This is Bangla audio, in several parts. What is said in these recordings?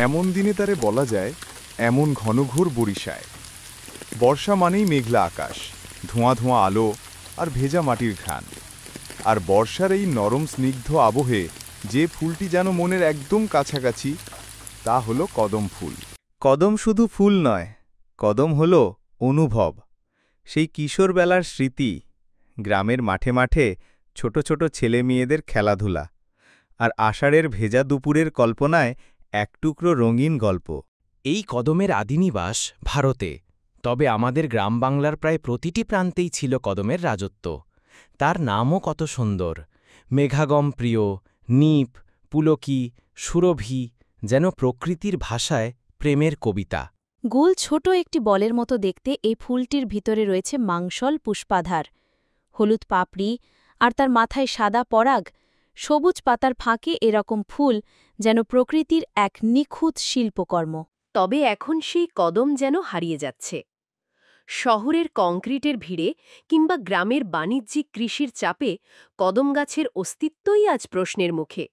এমন দিনে তারে বলা যায় এমন ঘনঘোর বরিশায়। বর্ষা মানেই মেঘলা আকাশ, ধোঁয়া ধোঁয়া আলো আর ভেজা মাটির ঘ্রাণ। আর বর্ষার এই নরম স্নিগ্ধ আবহে যে ফুলটি যেন মনের একদম কাছাকাছি, তা হলো কদম ফুল। কদম শুধু ফুল নয়, কদম হলো অনুভব, সেই কিশোরবেলার স্মৃতি, গ্রামের মাঠে মাঠে ছোট ছোট ছেলে মেয়েদের খেলাধুলা, আর আষাঢ়ের ভেজা দুপুরের কল্পনায় এক টুকরো রঙিন গল্প। এই কদমের আদিনিবাস ভারতে, তবে আমাদের গ্রাম বাংলার প্রায় প্রতিটি প্রান্তেই ছিল কদমের রাজত্ব। তার নামও কত সুন্দর, মেঘাগম প্রিয়, নীপ, পুলকি, সুরভি, যেন প্রকৃতির ভাষায় প্রেমের কবিতা। গোল ছোট একটি বলের মতো দেখতে এই ফুলটির ভিতরে রয়েছে মাংসল পুষ্পাধার, হলুদ পাপড়ি আর তার মাথায় সাদা পরাগ। সবুজ পাতার ফাঁকে এরকম ফুল যেন প্রকৃতির এক নিখুঁত শিল্পকর্ম। তবে এখন সেই কদম যেন হারিয়ে যাচ্ছে। শহরের কংক্রিটের ভিড়ে কিংবা গ্রামের বাণিজ্যিক কৃষির চাপে কদম গাছের অস্তিত্বই আজ প্রশ্নের মুখে।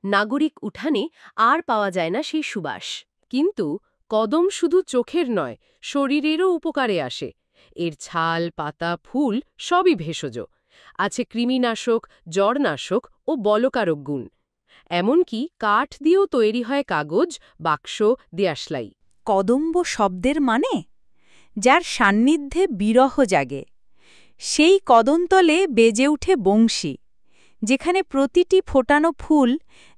নাগরিক উঠানে আর পাওয়া যায় না সেই সুবাস। কিন্তু কদম শুধু চোখের নয়, শরীরেরও উপকারে আসে। এর ছাল, পাতা, ফুল সবই ভেষজ। আছে কৃমিনাশক, জ্বরনাশক ও বলকারক গুণ। এমনকি কাঠ দিয়েও তৈরি হয় কাগজ, বাক্স, দেয়াশলাই। কদম্ব শব্দের মানে যার সান্নিধ্যে বিরহ জাগে, সেই কদমতলে বেজে উঠে বংশী, যেখানে প্রতিটি ফোটানো ফুল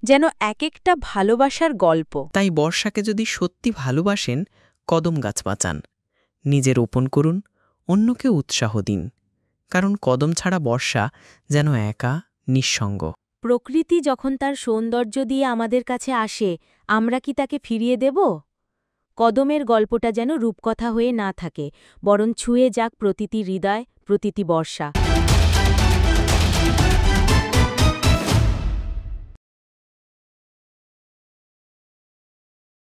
যেন এক একটা ভালোবাসার গল্প। তাই বর্ষাকে যদি সত্যি ভালোবাসেন, কদম গাছ বাঁচান, নিজে রোপণ করুন, অন্যকে উৎসাহ দিন, কারণ কদম ছাড়া বর্ষা যেন একা, নিঃসঙ্গ। প্রকৃতি যখন তার সৌন্দর্য দিয়ে আমাদের কাছে আসে, আমরা কি তাকে ফিরিয়ে দেব? কদমের গল্পটা যেন রূপকথা হয়ে না থাকে, বরং ছুঁয়ে যাক প্রতিটি হৃদয়, প্রতিটি বর্ষা।